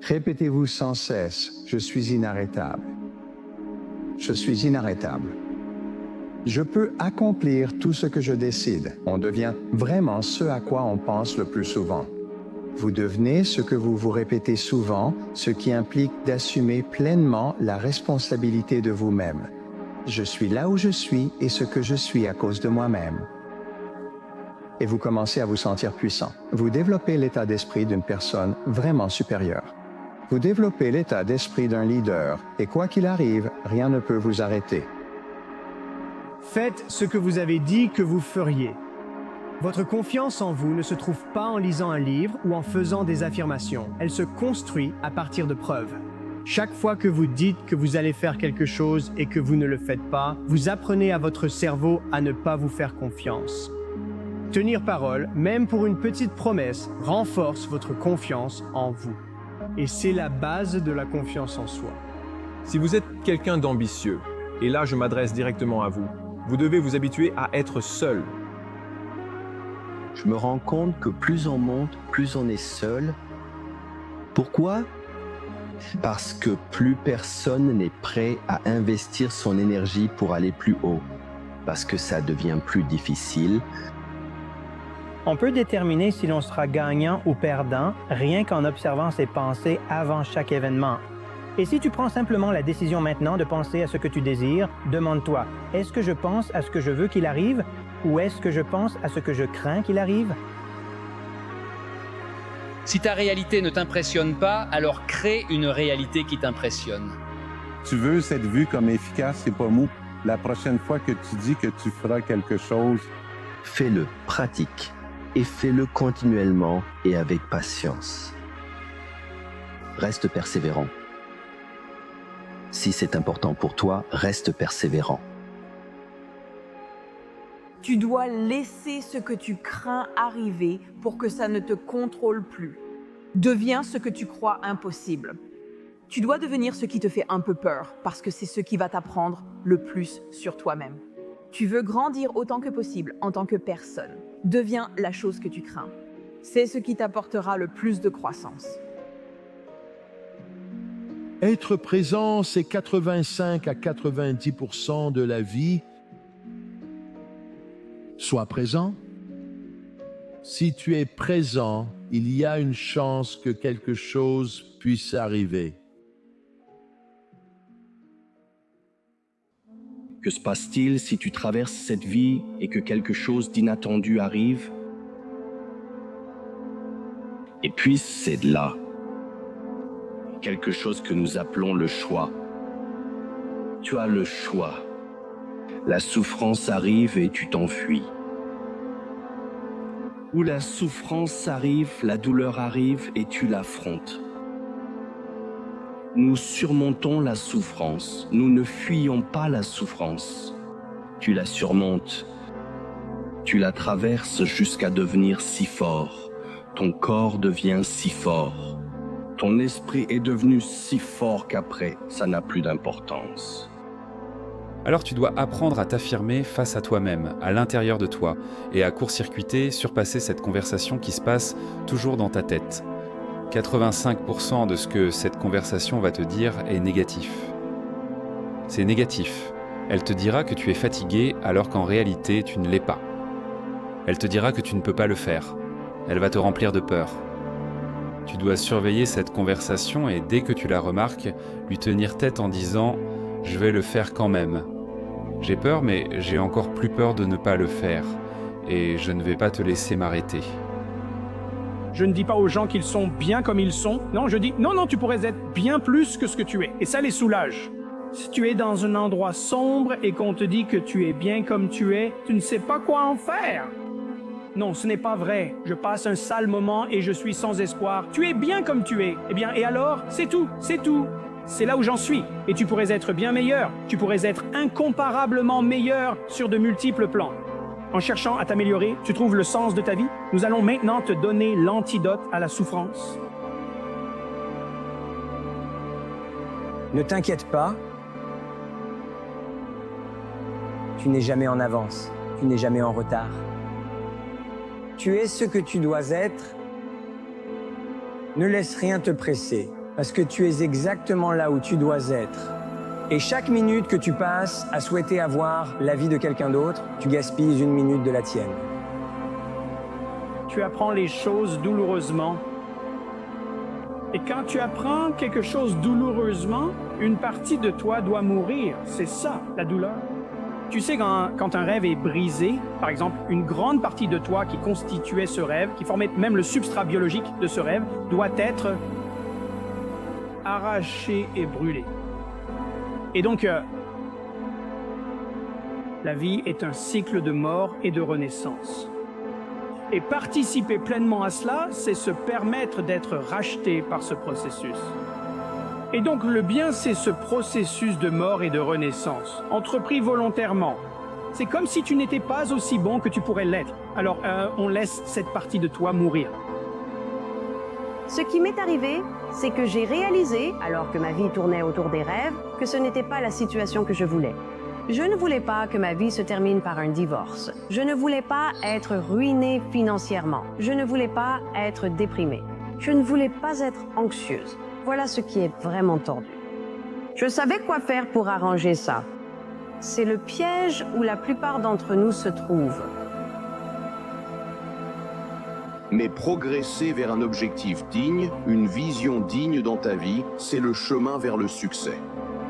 Répétez-vous sans cesse, je suis inarrêtable. Je suis inarrêtable. Je peux accomplir tout ce que je décide. On devient vraiment ce à quoi on pense le plus souvent. Vous devenez ce que vous vous répétez souvent, ce qui implique d'assumer pleinement la responsabilité de vous-même. Je suis là où je suis et ce que je suis à cause de moi-même. Et vous commencez à vous sentir puissant. Vous développez l'état d'esprit d'une personne vraiment supérieure. Vous développez l'état d'esprit d'un leader et quoi qu'il arrive, rien ne peut vous arrêter. Faites ce que vous avez dit que vous feriez. Votre confiance en vous ne se trouve pas en lisant un livre ou en faisant des affirmations. Elle se construit à partir de preuves. Chaque fois que vous dites que vous allez faire quelque chose et que vous ne le faites pas, vous apprenez à votre cerveau à ne pas vous faire confiance. Tenir parole, même pour une petite promesse, renforce votre confiance en vous. Et c'est la base de la confiance en soi. Si vous êtes quelqu'un d'ambitieux, et là je m'adresse directement à vous, vous devez vous habituer à être seul. Je me rends compte que plus on monte, plus on est seul. Pourquoi? Parce que plus personne n'est prêt à investir son énergie pour aller plus haut. Parce que ça devient plus difficile. On peut déterminer si l'on sera gagnant ou perdant rien qu'en observant ses pensées avant chaque événement. Et si tu prends simplement la décision maintenant de penser à ce que tu désires, demande-toi, est-ce que je pense à ce que je veux qu'il arrive ou est-ce que je pense à ce que je crains qu'il arrive? Si ta réalité ne t'impressionne pas, alors crée une réalité qui t'impressionne. Tu veux cette vue comme efficace, c'est pas mou. La prochaine fois que tu dis que tu feras quelque chose, fais-le, pratique. Et fais-le continuellement et avec patience. Reste persévérant. Si c'est important pour toi, reste persévérant. Tu dois laisser ce que tu crains arriver pour que ça ne te contrôle plus. Deviens ce que tu crois impossible. Tu dois devenir ce qui te fait un peu peur parce que c'est ce qui va t'apprendre le plus sur toi-même. Tu veux grandir autant que possible en tant que personne. Deviens la chose que tu crains. C'est ce qui t'apportera le plus de croissance. Être présent, c'est 85 à 90% de la vie. Sois présent. Si tu es présent, il y a une chance que quelque chose puisse arriver. Que se passe-t-il si tu traverses cette vie et que quelque chose d'inattendu arrive? Et puis c'est là, quelque chose que nous appelons le choix. Tu as le choix. La souffrance arrive et tu t'enfuis. Ou la souffrance arrive, la douleur arrive et tu l'affrontes. Nous surmontons la souffrance. Nous ne fuyons pas la souffrance. Tu la surmontes. Tu la traverses jusqu'à devenir si fort. Ton corps devient si fort. Ton esprit est devenu si fort qu'après, ça n'a plus d'importance. Alors tu dois apprendre à t'affirmer face à toi-même, à l'intérieur de toi, et à court-circuiter, surpasser cette conversation qui se passe toujours dans ta tête. 85% de ce que cette conversation va te dire est négatif. C'est négatif. Elle te dira que tu es fatigué alors qu'en réalité tu ne l'es pas. Elle te dira que tu ne peux pas le faire. Elle va te remplir de peur. Tu dois surveiller cette conversation et dès que tu la remarques, lui tenir tête en disant « Je vais le faire quand même ». J'ai peur mais j'ai encore plus peur de ne pas le faire et je ne vais pas te laisser m'arrêter. Je ne dis pas aux gens qu'ils sont bien comme ils sont. Non, je dis, non, tu pourrais être bien plus que ce que tu es. Et ça les soulage. Si tu es dans un endroit sombre et qu'on te dit que tu es bien comme tu es, tu ne sais pas quoi en faire. Non, ce n'est pas vrai. Je passe un sale moment et je suis sans espoir. Tu es bien comme tu es. Eh bien, et alors? C'est tout, c'est tout. C'est là où j'en suis. Et tu pourrais être bien meilleur. Tu pourrais être incomparablement meilleur sur de multiples plans. En cherchant à t'améliorer, tu trouves le sens de ta vie. Nous allons maintenant te donner l'antidote à la souffrance. Ne t'inquiète pas. Tu n'es jamais en avance. Tu n'es jamais en retard. Tu es ce que tu dois être. Ne laisse rien te presser. parce que tu es exactement là où tu dois être. Et chaque minute que tu passes à souhaiter avoir la vie de quelqu'un d'autre, tu gaspilles une minute de la tienne. Tu apprends les choses douloureusement. Et quand tu apprends quelque chose douloureusement, une partie de toi doit mourir. C'est ça, la douleur. Tu sais, quand un rêve est brisé, par exemple, une grande partie de toi qui constituait ce rêve, qui formait même le substrat biologique de ce rêve, doit être arrachée et brûlée. Et donc, la vie est un cycle de mort et de renaissance. Et participer pleinement à cela, c'est se permettre d'être racheté par ce processus. Et donc le bien, c'est ce processus de mort et de renaissance, entrepris volontairement. C'est comme si tu n'étais pas aussi bon que tu pourrais l'être. Alors, on laisse cette partie de toi mourir. Ce qui m'est arrivé, c'est que j'ai réalisé, alors que ma vie tournait autour des rêves, que ce n'était pas la situation que je voulais. Je ne voulais pas que ma vie se termine par un divorce. Je ne voulais pas être ruinée financièrement. Je ne voulais pas être déprimée. Je ne voulais pas être anxieuse. Voilà ce qui est vraiment tordu. Je savais quoi faire pour arranger ça. C'est le piège où la plupart d'entre nous se trouvent. Mais progresser vers un objectif digne, une vision digne dans ta vie, c'est le chemin vers le succès.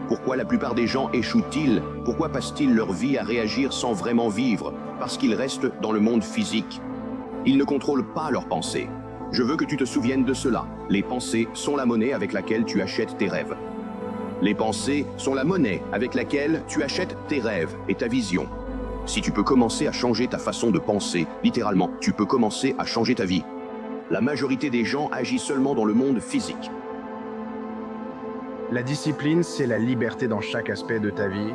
Pourquoi la plupart des gens échouent-ils? Pourquoi passent-ils leur vie à réagir sans vraiment vivre? Parce qu'ils restent dans le monde physique. Ils ne contrôlent pas leurs pensées. Je veux que tu te souviennes de cela. Les pensées sont la monnaie avec laquelle tu achètes tes rêves. Les pensées sont la monnaie avec laquelle tu achètes tes rêves et ta vision. Si tu peux commencer à changer ta façon de penser, littéralement, tu peux commencer à changer ta vie. La majorité des gens agissent seulement dans le monde physique. La discipline, c'est la liberté dans chaque aspect de ta vie.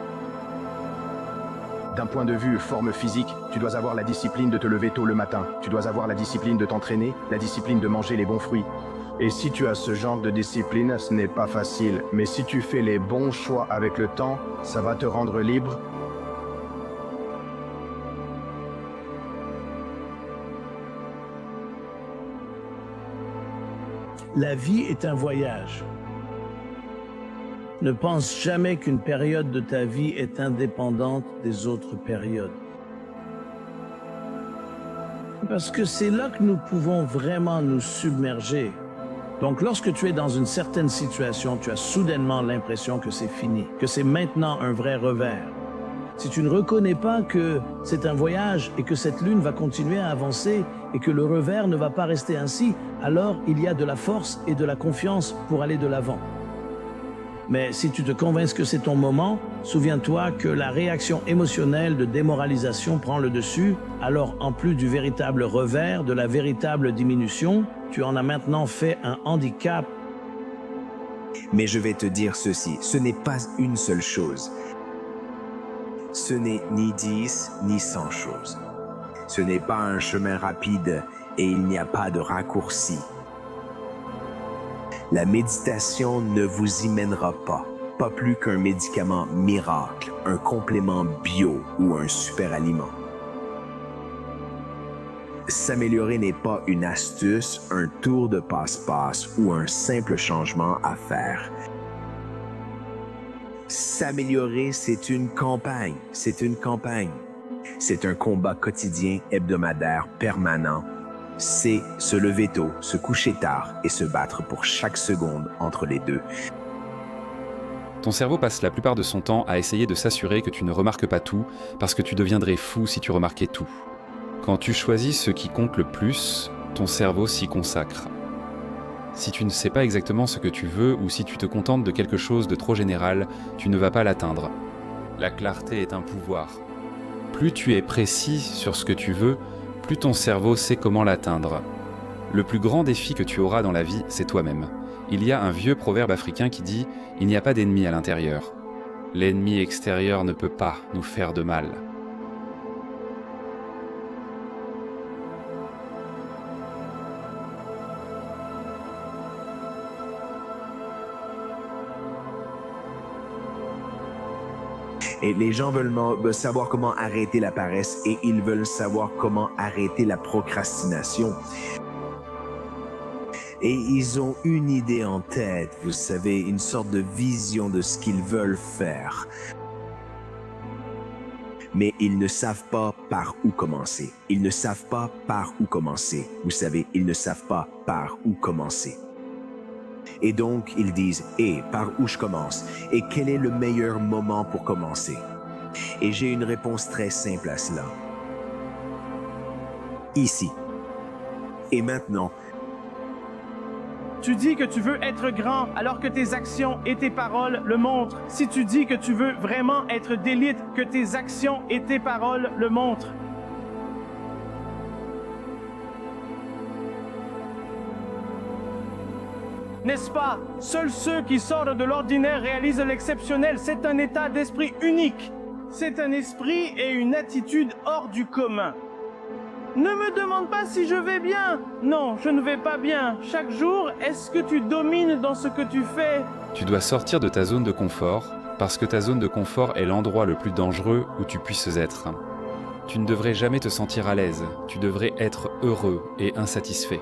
D'un point de vue forme physique, tu dois avoir la discipline de te lever tôt le matin. Tu dois avoir la discipline de t'entraîner, la discipline de manger les bons fruits. Et si tu as ce genre de discipline, ce n'est pas facile. Mais si tu fais les bons choix avec le temps, ça va te rendre libre. La vie est un voyage. Ne pense jamais qu'une période de ta vie est indépendante des autres périodes. Parce que c'est là que nous pouvons vraiment nous submerger. Donc lorsque tu es dans une certaine situation, tu as soudainement l'impression que c'est fini, que c'est maintenant un vrai revers. Si tu ne reconnais pas que c'est un voyage et que cette lune va continuer à avancer et que le revers ne va pas rester ainsi, alors il y a de la force et de la confiance pour aller de l'avant. Mais si tu te convaincs que c'est ton moment, souviens-toi que la réaction émotionnelle de démoralisation prend le dessus, alors en plus du véritable revers, de la véritable diminution, tu en as maintenant fait un handicap. Mais je vais te dire ceci, ce n'est pas une seule chose. Ce n'est ni 10 ni 100 choses. Ce n'est pas un chemin rapide et il n'y a pas de raccourci. La méditation ne vous y mènera pas plus qu'un médicament miracle, un complément bio ou un super aliment. S'améliorer n'est pas une astuce, un tour de passe-passe ou un simple changement à faire. S'améliorer, c'est une campagne, c'est une campagne. C'est un combat quotidien, hebdomadaire, permanent. C'est se lever tôt, se coucher tard et se battre pour chaque seconde entre les deux. Ton cerveau passe la plupart de son temps à essayer de s'assurer que tu ne remarques pas tout, parce que tu deviendrais fou si tu remarquais tout. Quand tu choisis ce qui compte le plus, ton cerveau s'y consacre. Si tu ne sais pas exactement ce que tu veux ou si tu te contentes de quelque chose de trop général, tu ne vas pas l'atteindre. La clarté est un pouvoir. Plus tu es précis sur ce que tu veux, plus ton cerveau sait comment l'atteindre. Le plus grand défi que tu auras dans la vie, c'est toi-même. Il y a un vieux proverbe africain qui dit « Il n'y a pas d'ennemi à l'intérieur ». L'ennemi extérieur ne peut pas nous faire de mal. Et les gens veulent savoir comment arrêter la paresse et ils veulent savoir comment arrêter la procrastination. Et ils ont une idée en tête, vous savez, une sorte de vision de ce qu'ils veulent faire. Mais ils ne savent pas par où commencer. Ils ne savent pas par où commencer. Vous savez, ils ne savent pas par où commencer. Et donc, ils disent, par où je commence? Et quel est le meilleur moment pour commencer? Et j'ai une réponse très simple à cela. Ici. Et maintenant. Tu dis que tu veux être grand alors que tes actions et tes paroles le montrent. Si tu dis que tu veux vraiment être d'élite, que tes actions et tes paroles le montrent. N'est-ce pas? Seuls ceux qui sortent de l'ordinaire réalisent l'exceptionnel. C'est un état d'esprit unique. C'est un esprit et une attitude hors du commun. Ne me demande pas si je vais bien. Non, je ne vais pas bien. Chaque jour, est-ce que tu domines dans ce que tu fais? Tu dois sortir de ta zone de confort, parce que ta zone de confort est l'endroit le plus dangereux où tu puisses être. Tu ne devrais jamais te sentir à l'aise. Tu devrais être heureux et insatisfait.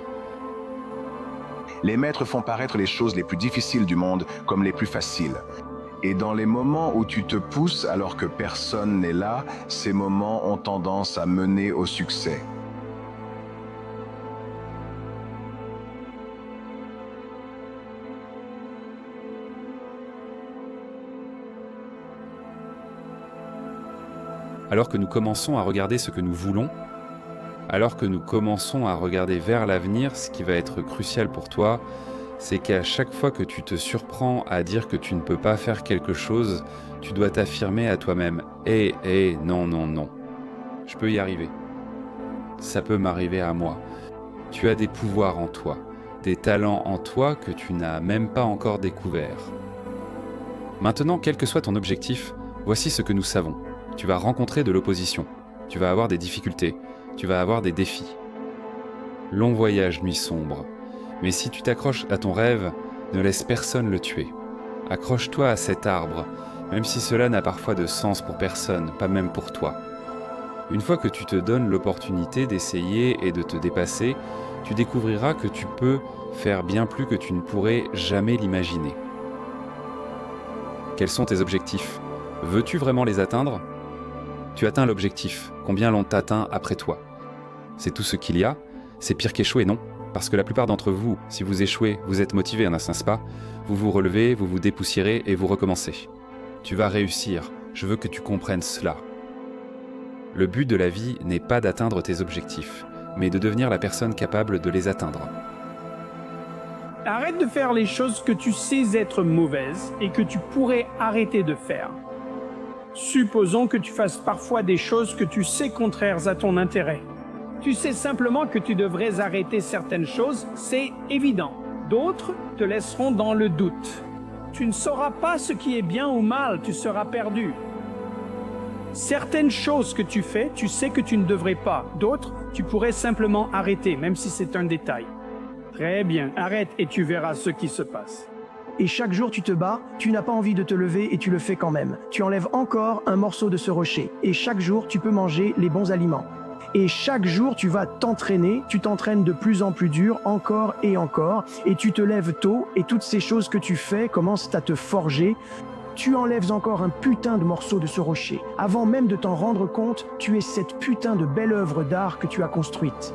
Les maîtres font paraître les choses les plus difficiles du monde comme les plus faciles. Et dans les moments où tu te pousses alors que personne n'est là, ces moments ont tendance à mener au succès. Alors que nous commençons à regarder ce que nous voulons, alors que nous commençons à regarder vers l'avenir, ce qui va être crucial pour toi, c'est qu'à chaque fois que tu te surprends à dire que tu ne peux pas faire quelque chose, tu dois t'affirmer à toi-même « non, non, non, je peux y arriver. Ça peut m'arriver à moi. Tu as des pouvoirs en toi, des talents en toi que tu n'as même pas encore découverts. » Maintenant, quel que soit ton objectif, voici ce que nous savons. Tu vas rencontrer de l'opposition, tu vas avoir des difficultés, tu vas avoir des défis. Long voyage, nuit sombre. Mais si tu t'accroches à ton rêve, ne laisse personne le tuer. Accroche-toi à cet arbre, même si cela n'a parfois de sens pour personne, pas même pour toi. Une fois que tu te donnes l'opportunité d'essayer et de te dépasser, tu découvriras que tu peux faire bien plus que tu ne pourrais jamais l'imaginer. Quels sont tes objectifs? Veux-tu vraiment les atteindre? Tu atteins l'objectif. Combien l'ont atteint après toi? C'est tout ce qu'il y a? C'est pire qu'échouer, non? Parce que la plupart d'entre vous, si vous échouez, vous êtes motivé, n'est-ce pas? Vous vous relevez, vous vous dépoussiérez et vous recommencez. Tu vas réussir. Je veux que tu comprennes cela. Le but de la vie n'est pas d'atteindre tes objectifs, mais de devenir la personne capable de les atteindre. Arrête de faire les choses que tu sais être mauvaises et que tu pourrais arrêter de faire. Supposons que tu fasses parfois des choses que tu sais contraires à ton intérêt. Tu sais simplement que tu devrais arrêter certaines choses, c'est évident. D'autres te laisseront dans le doute. Tu ne sauras pas ce qui est bien ou mal, tu seras perdu. Certaines choses que tu fais, tu sais que tu ne devrais pas. D'autres, tu pourrais simplement arrêter, même si c'est un détail. Très bien, arrête et tu verras ce qui se passe. Et chaque jour tu te bats, tu n'as pas envie de te lever et tu le fais quand même. Tu enlèves encore un morceau de ce rocher. Et chaque jour tu peux manger les bons aliments. Et chaque jour tu vas t'entraîner, tu t'entraînes de plus en plus dur, encore, et tu te lèves tôt, et toutes ces choses que tu fais commencent à te forger. Tu enlèves encore un putain de morceau de ce rocher. Avant même de t'en rendre compte, tu es cette putain de belle œuvre d'art que tu as construite.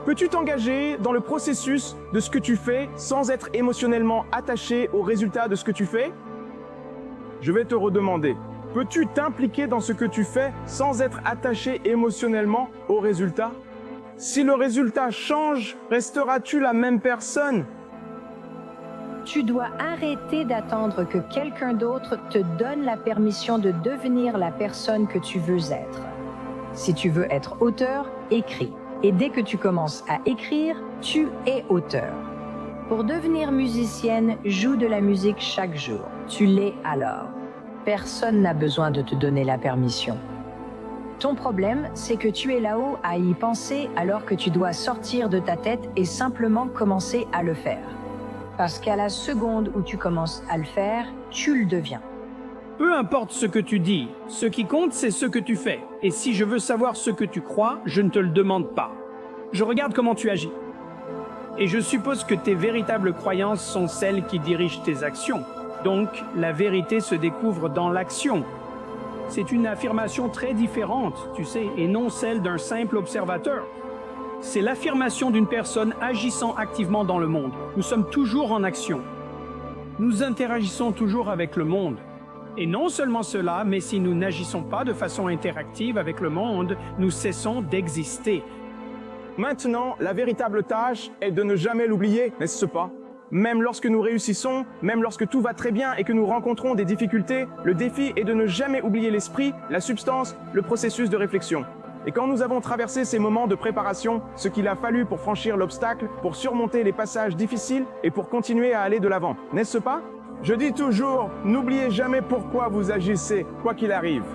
Peux-tu t'engager dans le processus de ce que tu fais sans être émotionnellement attaché au résultat de ce que tu fais? Je vais te redemander. Peux-tu t'impliquer dans ce que tu fais sans être attaché émotionnellement au résultat? Si le résultat change, resteras-tu la même personne? Tu dois arrêter d'attendre que quelqu'un d'autre te donne la permission de devenir la personne que tu veux être. Si tu veux être auteur, écris. Et dès que tu commences à écrire, tu es auteur. Pour devenir musicienne, joue de la musique chaque jour. Tu l'es alors. Personne n'a besoin de te donner la permission. Ton problème, c'est que tu es là-haut à y penser alors que tu dois sortir de ta tête et simplement commencer à le faire. Parce qu'à la seconde où tu commences à le faire, tu le deviens. Peu importe ce que tu dis, ce qui compte, c'est ce que tu fais. Et si je veux savoir ce que tu crois, je ne te le demande pas. Je regarde comment tu agis. Et je suppose que tes véritables croyances sont celles qui dirigent tes actions. Donc, la vérité se découvre dans l'action. C'est une affirmation très différente, tu sais, et non celle d'un simple observateur. C'est l'affirmation d'une personne agissant activement dans le monde. Nous sommes toujours en action. Nous interagissons toujours avec le monde. Et non seulement cela, mais si nous n'agissons pas de façon interactive avec le monde, nous cessons d'exister. Maintenant, la véritable tâche est de ne jamais l'oublier, n'est-ce pas? Même lorsque nous réussissons, même lorsque tout va très bien et que nous rencontrons des difficultés, le défi est de ne jamais oublier l'esprit, la substance, le processus de réflexion. Et quand nous avons traversé ces moments de préparation, ce qu'il a fallu pour franchir l'obstacle, pour surmonter les passages difficiles et pour continuer à aller de l'avant, n'est-ce pas? Je dis toujours, n'oubliez jamais pourquoi vous agissez, quoi qu'il arrive.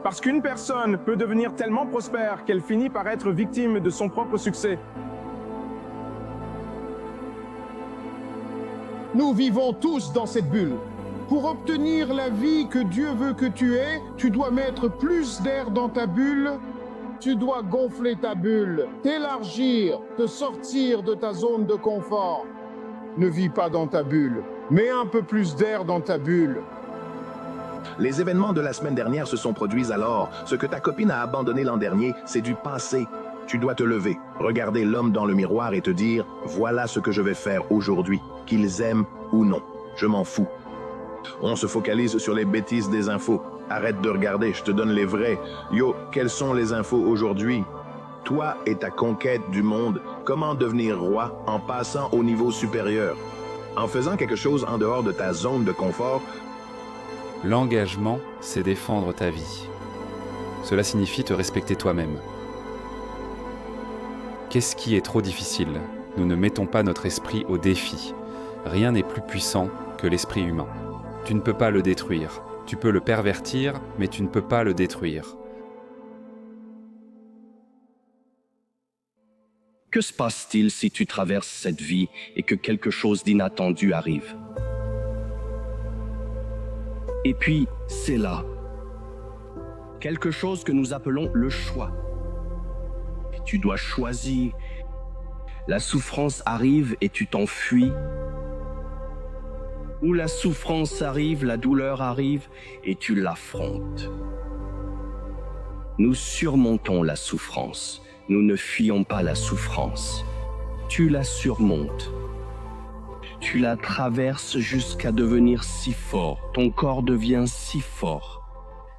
Parce qu'une personne peut devenir tellement prospère qu'elle finit par être victime de son propre succès. Nous vivons tous dans cette bulle. Pour obtenir la vie que Dieu veut que tu aies, tu dois mettre plus d'air dans ta bulle. Tu dois gonfler ta bulle, t'élargir, te sortir de ta zone de confort. Ne vis pas dans ta bulle. Mets un peu plus d'air dans ta bulle. Les événements de la semaine dernière se sont produits alors. Ce que ta copine a abandonné l'an dernier, c'est du passé. Tu dois te lever, regarder l'homme dans le miroir et te dire « Voilà ce que je vais faire aujourd'hui, qu'ils aiment ou non. Je m'en fous. » On se focalise sur les bêtises des infos. Arrête de regarder, je te donne les vrais. Yo, quelles sont les infos aujourd'hui? Toi et ta conquête du monde, comment devenir roi en passant au niveau supérieur? En faisant quelque chose en dehors de ta zone de confort. L'engagement, c'est défendre ta vie. Cela signifie te respecter toi-même. Qu'est-ce qui est trop difficile? Nous ne mettons pas notre esprit au défi. Rien n'est plus puissant que l'esprit humain. Tu ne peux pas le détruire. Tu peux le pervertir, mais tu ne peux pas le détruire. Que se passe-t-il si tu traverses cette vie et que quelque chose d'inattendu arrive? Et puis, c'est là. Quelque chose que nous appelons le choix. Et tu dois choisir. La souffrance arrive et tu t'enfuis. Ou la souffrance arrive, la douleur arrive et tu l'affrontes. Nous surmontons la souffrance. Nous ne fuyons pas la souffrance. Tu la surmontes. Tu la traverses jusqu'à devenir si fort. Ton corps devient si fort.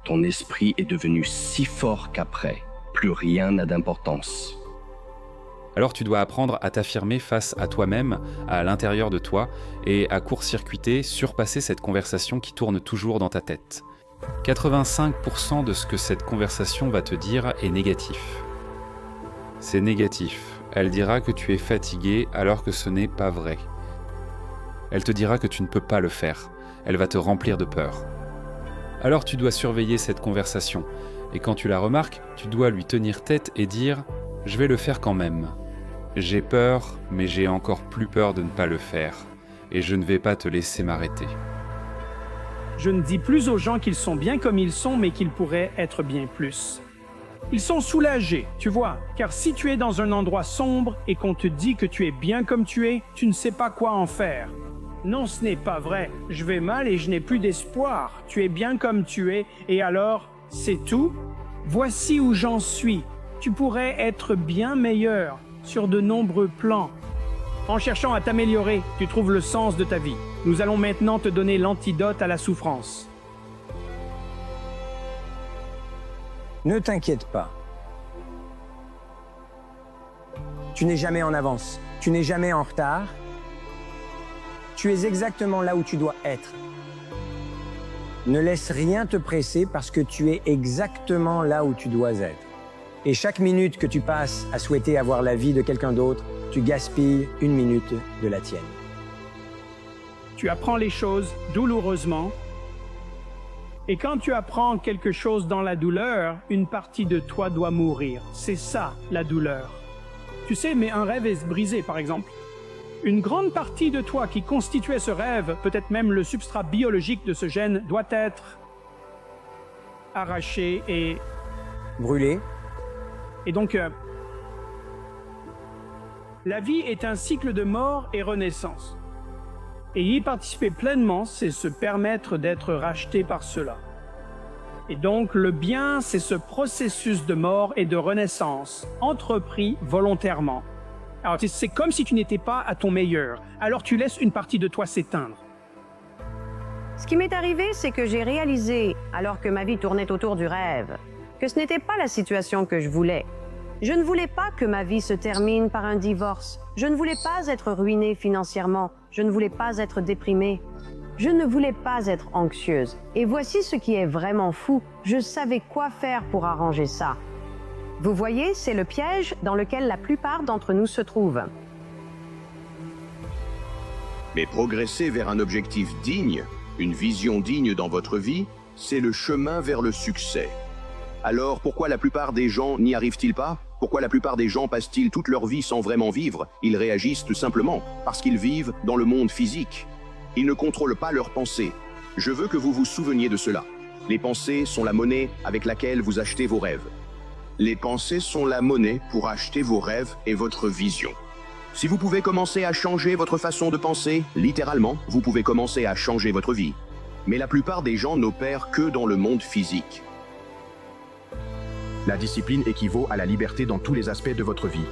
Ton esprit est devenu si fort qu'après, plus rien n'a d'importance. Alors tu dois apprendre à t'affirmer face à toi-même, à l'intérieur de toi, et à court-circuiter, surpasser cette conversation qui tourne toujours dans ta tête. 85% de ce que cette conversation va te dire est négatif. C'est négatif. Elle dira que tu es fatigué alors que ce n'est pas vrai. Elle te dira que tu ne peux pas le faire. Elle va te remplir de peur. Alors tu dois surveiller cette conversation. Et quand tu la remarques, tu dois lui tenir tête et dire « Je vais le faire quand même. J'ai peur, mais j'ai encore plus peur de ne pas le faire. Et je ne vais pas te laisser m'arrêter. » Je ne dis plus aux gens qu'ils sont bien comme ils sont, mais qu'ils pourraient être bien plus. Ils sont soulagés, tu vois, car si tu es dans un endroit sombre et qu'on te dit que tu es bien comme tu es, tu ne sais pas quoi en faire. Non, ce n'est pas vrai. Je vais mal et je n'ai plus d'espoir. Tu es bien comme tu es, et alors, c'est tout? Voici où j'en suis. Tu pourrais être bien meilleur sur de nombreux plans. En cherchant à t'améliorer, tu trouves le sens de ta vie. Nous allons maintenant te donner l'antidote à la souffrance. Ne t'inquiète pas. Tu n'es jamais en avance. Tu n'es jamais en retard. Tu es exactement là où tu dois être. Ne laisse rien te presser parce que tu es exactement là où tu dois être. Et chaque minute que tu passes à souhaiter avoir la vie de quelqu'un d'autre, tu gaspilles une minute de la tienne. Tu apprends les choses douloureusement. Et quand tu apprends quelque chose dans la douleur, une partie de toi doit mourir. C'est ça, la douleur. Tu sais, mais un rêve est brisé, par exemple. Une grande partie de toi qui constituait ce rêve, peut-être même le substrat biologique de ce gène, doit être arraché et... brûlé. Et donc, La vie est un cycle de mort et renaissance. Et y participer pleinement, c'est se permettre d'être racheté par cela. Et donc, le bien, c'est ce processus de mort et de renaissance, entrepris volontairement. Alors, c'est comme si tu n'étais pas à ton meilleur, alors tu laisses une partie de toi s'éteindre. Ce qui m'est arrivé, c'est que j'ai réalisé, alors que ma vie tournait autour du rêve, que ce n'était pas la situation que je voulais. Je ne voulais pas que ma vie se termine par un divorce. Je ne voulais pas être ruinée financièrement. Je ne voulais pas être déprimée. Je ne voulais pas être anxieuse. Et voici ce qui est vraiment fou. Je savais quoi faire pour arranger ça. Vous voyez, c'est le piège dans lequel la plupart d'entre nous se trouvent. Mais progresser vers un objectif digne, une vision digne dans votre vie, c'est le chemin vers le succès. Alors pourquoi la plupart des gens n'y arrivent-ils pas? Pourquoi la plupart des gens passent-ils toute leur vie sans vraiment vivre? Ils réagissent tout simplement parce qu'ils vivent dans le monde physique. Ils ne contrôlent pas leurs pensées. Je veux que vous vous souveniez de cela. Les pensées sont la monnaie avec laquelle vous achetez vos rêves. Les pensées sont la monnaie pour acheter vos rêves et votre vision. Si vous pouvez commencer à changer votre façon de penser, littéralement, vous pouvez commencer à changer votre vie. Mais la plupart des gens n'opèrent que dans le monde physique. La discipline équivaut à la liberté dans tous les aspects de votre vie.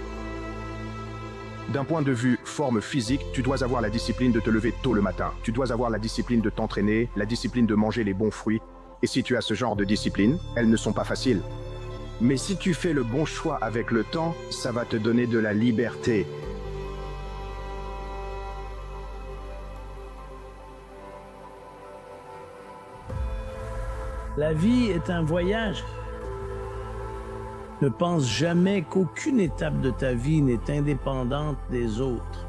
D'un point de vue forme physique, tu dois avoir la discipline de te lever tôt le matin. Tu dois avoir la discipline de t'entraîner, la discipline de manger les bons fruits. Et si tu as ce genre de discipline, elles ne sont pas faciles. Mais si tu fais le bon choix avec le temps, ça va te donner de la liberté. La vie est un voyage. Ne pense jamais qu'aucune étape de ta vie n'est indépendante des autres.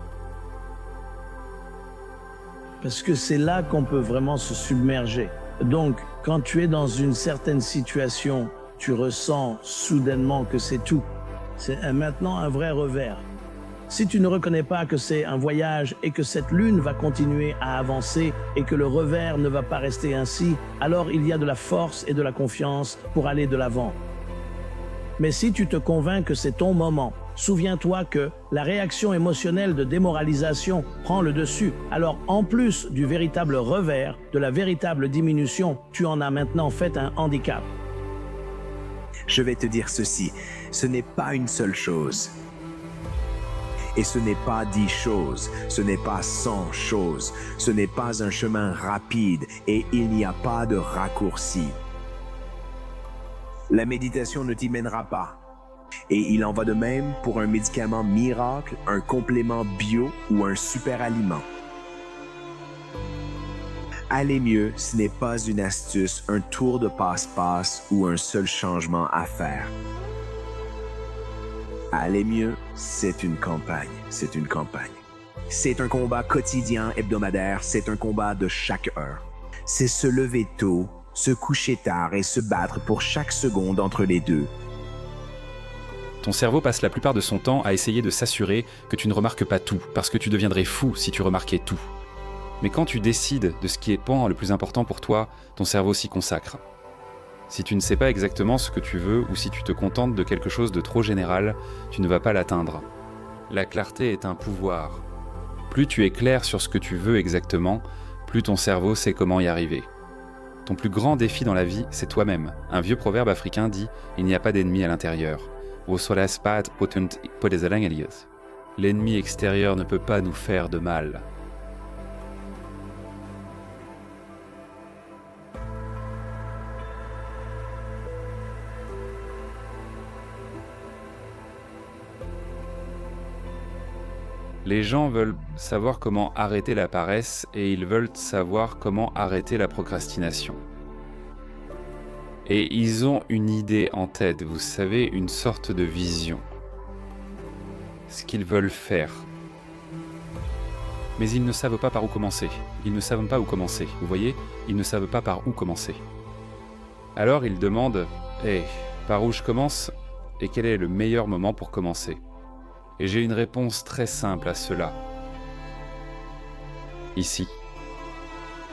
Parce que c'est là qu'on peut vraiment se submerger. Donc, quand tu es dans une certaine situation, tu ressens soudainement que c'est tout. C'est maintenant un vrai revers. Si tu ne reconnais pas que c'est un voyage et que cette lune va continuer à avancer et que le revers ne va pas rester ainsi, alors il y a de la force et de la confiance pour aller de l'avant. Mais si tu te convaincs que c'est ton moment, souviens-toi que la réaction émotionnelle de démoralisation prend le dessus. Alors, en plus du véritable revers, de la véritable diminution, tu en as maintenant fait un handicap. Je vais te dire ceci, ce n'est pas une seule chose. Et ce n'est pas 10 choses, ce n'est pas 100 choses, ce n'est pas un chemin rapide et il n'y a pas de raccourci. La méditation ne t'y mènera pas. Et il en va de même pour un médicament miracle, un complément bio ou un super aliment. Aller mieux, ce n'est pas une astuce, un tour de passe-passe ou un seul changement à faire. Aller mieux, c'est une campagne, c'est une campagne. C'est un combat quotidien, hebdomadaire, c'est un combat de chaque heure. C'est se lever tôt, se coucher tard et se battre pour chaque seconde entre les deux. Ton cerveau passe la plupart de son temps à essayer de s'assurer que tu ne remarques pas tout, parce que tu deviendrais fou si tu remarquais tout. Mais quand tu décides de ce qui est le plus important pour toi, ton cerveau s'y consacre. Si tu ne sais pas exactement ce que tu veux ou si tu te contentes de quelque chose de trop général, tu ne vas pas l'atteindre. La clarté est un pouvoir. Plus tu es clair sur ce que tu veux exactement, plus ton cerveau sait comment y arriver. Ton plus grand défi dans la vie, c'est toi-même. Un vieux proverbe africain dit « Il n'y a pas d'ennemi à l'intérieur ». L'ennemi extérieur ne peut pas nous faire de mal. Les gens veulent savoir comment arrêter la paresse et ils veulent savoir comment arrêter la procrastination. Et ils ont une idée en tête, vous savez, une sorte de vision. Ce qu'ils veulent faire. Mais ils ne savent pas par où commencer. Ils ne savent pas où commencer. Vous voyez, ils ne savent pas par où commencer. Alors ils demandent « Hey, par où je commence et quel est le meilleur moment pour commencer ?» Et j'ai une réponse très simple à cela. Ici.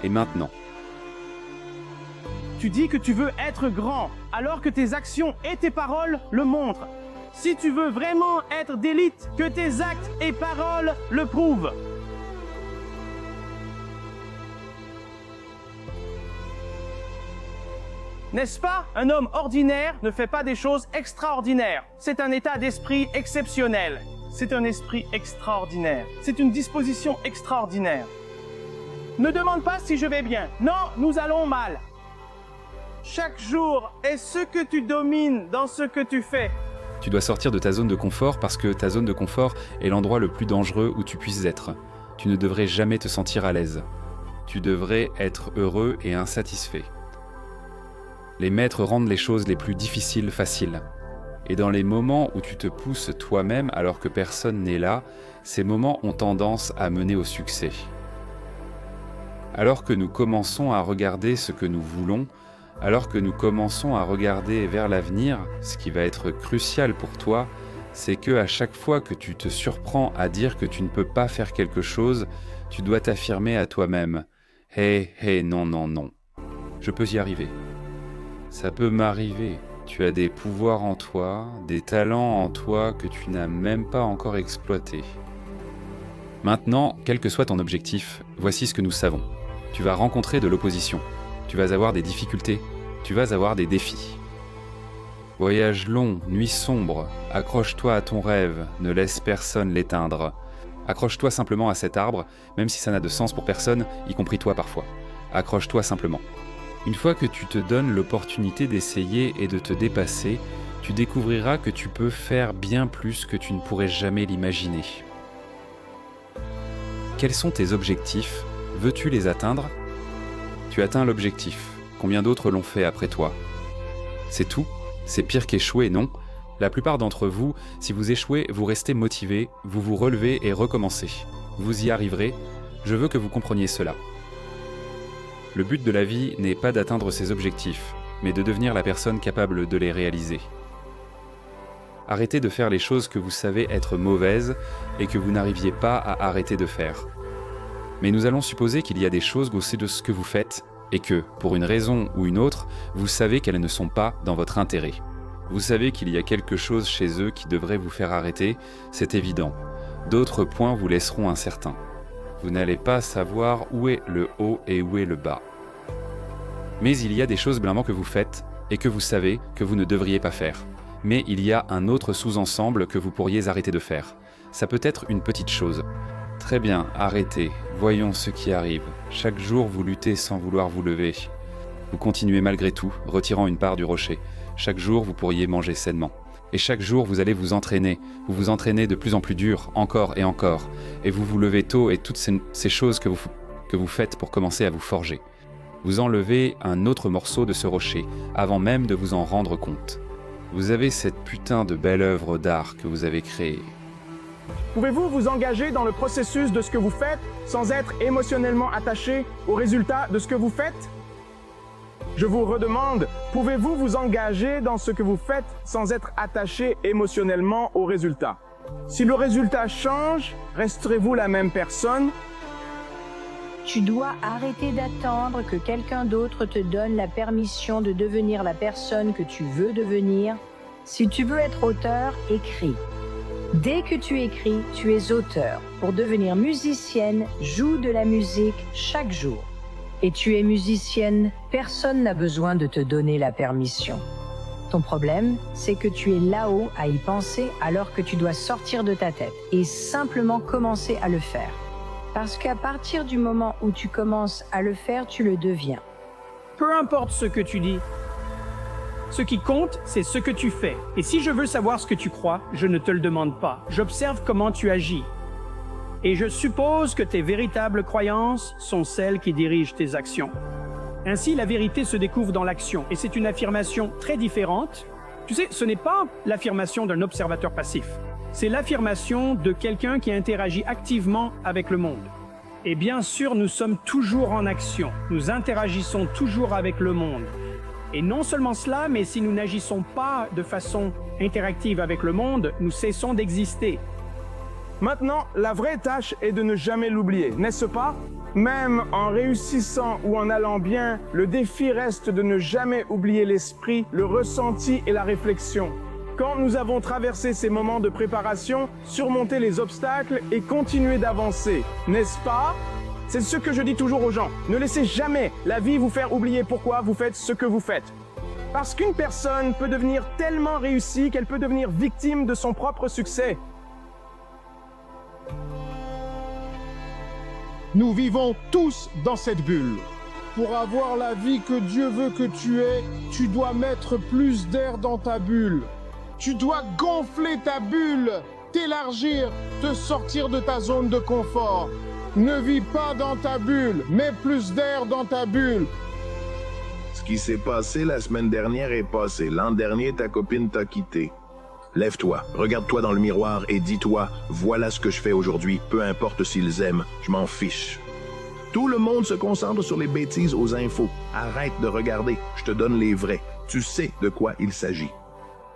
Et maintenant. Tu dis que tu veux être grand, alors que tes actions et tes paroles le montrent. Si tu veux vraiment être d'élite, que tes actes et paroles le prouvent. N'est-ce pas? Un homme ordinaire ne fait pas des choses extraordinaires. C'est un état d'esprit exceptionnel. C'est un esprit extraordinaire. C'est une disposition extraordinaire. Ne demande pas si je vais bien. Non, nous allons mal. Chaque jour est ce que tu domines dans ce que tu fais. Tu dois sortir de ta zone de confort parce que ta zone de confort est l'endroit le plus dangereux où tu puisses être. Tu ne devrais jamais te sentir à l'aise. Tu devrais être heureux et insatisfait. Les maîtres rendent les choses les plus difficiles faciles. Et dans les moments où tu te pousses toi-même alors que personne n'est là, ces moments ont tendance à mener au succès. Alors que nous commençons à regarder ce que nous voulons, alors que nous commençons à regarder vers l'avenir, ce qui va être crucial pour toi, c'est que à chaque fois que tu te surprends à dire que tu ne peux pas faire quelque chose, tu dois t'affirmer à toi-même « Hey, non, non, non, je peux y arriver. Ça peut m'arriver. Tu as des pouvoirs en toi, des talents en toi que tu n'as même pas encore exploités. » Maintenant, quel que soit ton objectif, voici ce que nous savons. Tu vas rencontrer de l'opposition. Tu vas avoir des difficultés. Tu vas avoir des défis. Voyage long, nuit sombre, accroche-toi à ton rêve, ne laisse personne l'éteindre. Accroche-toi simplement à cet arbre, même si ça n'a de sens pour personne, y compris toi parfois. Accroche-toi simplement. Une fois que tu te donnes l'opportunité d'essayer et de te dépasser, tu découvriras que tu peux faire bien plus que tu ne pourrais jamais l'imaginer. Quels sont tes objectifs? Veux-tu les atteindre? Tu atteins l'objectif. Combien d'autres l'ont fait après toi? C'est tout? C'est pire qu'échouer, non? La plupart d'entre vous, si vous échouez, vous restez motivé, vous vous relevez et recommencez. Vous y arriverez. Je veux que vous compreniez cela. Le but de la vie n'est pas d'atteindre ses objectifs, mais de devenir la personne capable de les réaliser. Arrêtez de faire les choses que vous savez être mauvaises et que vous n'arriviez pas à arrêter de faire. Mais nous allons supposer qu'il y a des choses aussi de ce que vous faites et que, pour une raison ou une autre, vous savez qu'elles ne sont pas dans votre intérêt. Vous savez qu'il y a quelque chose chez eux qui devrait vous faire arrêter, c'est évident. D'autres points vous laisseront incertains. Vous n'allez pas savoir où est le haut et où est le bas. Mais il y a des choses blamment que vous faites et que vous savez que vous ne devriez pas faire. Mais il y a un autre sous-ensemble que vous pourriez arrêter de faire. Ça peut être une petite chose. Très bien, arrêtez. Voyons ce qui arrive. Chaque jour, vous luttez sans vouloir vous lever. Vous continuez malgré tout, retirant une part du rocher. Chaque jour, vous pourriez manger sainement. Et chaque jour, vous allez vous entraîner. Vous vous entraînez de plus en plus dur, encore et encore. Et vous vous levez tôt et toutes ces choses que vous faites pour commencer à vous forger. Vous enlevez un autre morceau de ce rocher, avant même de vous en rendre compte. Vous avez cette putain de belle œuvre d'art que vous avez créée. Pouvez-vous vous engager dans le processus de ce que vous faites sans être émotionnellement attaché au résultat de ce que vous faites? Je vous redemande, pouvez-vous vous engager dans ce que vous faites sans être attaché émotionnellement au résultat? Si le résultat change, resterez-vous la même personne? Tu dois arrêter d'attendre que quelqu'un d'autre te donne la permission de devenir la personne que tu veux devenir. Si tu veux être auteur, écris. Dès que tu écris, tu es auteur. Pour devenir musicienne, joue de la musique chaque jour. Et tu es musicienne, personne n'a besoin de te donner la permission. Ton problème, c'est que tu es là-haut à y penser alors que tu dois sortir de ta tête et simplement commencer à le faire. Parce qu'à partir du moment où tu commences à le faire, tu le deviens. Peu importe ce que tu dis, ce qui compte, c'est ce que tu fais. Et si je veux savoir ce que tu crois, je ne te le demande pas. J'observe comment tu agis. Et je suppose que tes véritables croyances sont celles qui dirigent tes actions. Ainsi, la vérité se découvre dans l'action. Et c'est une affirmation très différente. Tu sais, ce n'est pas l'affirmation d'un observateur passif. C'est l'affirmation de quelqu'un qui interagit activement avec le monde. Et bien sûr, nous sommes toujours en action. Nous interagissons toujours avec le monde. Et non seulement cela, mais si nous n'agissons pas de façon interactive avec le monde, nous cessons d'exister. Maintenant, la vraie tâche est de ne jamais l'oublier, n'est-ce pas? Même en réussissant ou en allant bien, le défi reste de ne jamais oublier l'esprit, le ressenti et la réflexion. Quand nous avons traversé ces moments de préparation, surmonté les obstacles et continué d'avancer, n'est-ce pas? C'est ce que je dis toujours aux gens. Ne laissez jamais la vie vous faire oublier pourquoi vous faites ce que vous faites. Parce qu'une personne peut devenir tellement réussie qu'elle peut devenir victime de son propre succès. Nous vivons tous dans cette bulle. Pour avoir la vie que Dieu veut que tu aies, tu dois mettre plus d'air dans ta bulle. Tu dois gonfler ta bulle, t'élargir, te sortir de ta zone de confort. Ne vis pas dans ta bulle, mets plus d'air dans ta bulle. Ce qui s'est passé la semaine dernière est passé. L'an dernier, ta copine t'a quitté. Lève-toi, regarde-toi dans le miroir et dis-toi, voilà ce que je fais aujourd'hui, peu importe s'ils aiment, je m'en fiche. Tout le monde se concentre sur les bêtises aux infos. Arrête de regarder, je te donne les vrais. Tu sais de quoi il s'agit.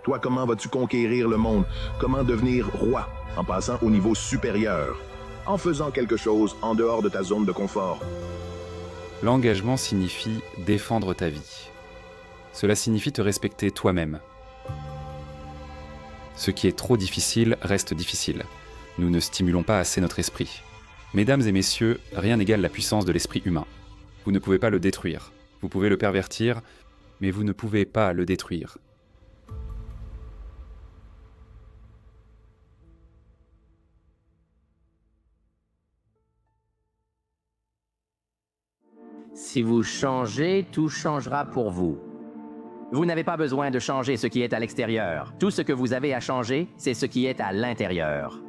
Toi, comment vas-tu conquérir le monde? Comment devenir roi? En passant au niveau supérieur. En faisant quelque chose en dehors de ta zone de confort. L'engagement signifie défendre ta vie. Cela signifie te respecter toi-même. Ce qui est trop difficile reste difficile. Nous ne stimulons pas assez notre esprit. Mesdames et messieurs, rien n'égale la puissance de l'esprit humain. Vous ne pouvez pas le détruire. Vous pouvez le pervertir, mais vous ne pouvez pas le détruire. Si vous changez, tout changera pour vous. Vous n'avez pas besoin de changer ce qui est à l'extérieur. Tout ce que vous avez à changer, c'est ce qui est à l'intérieur.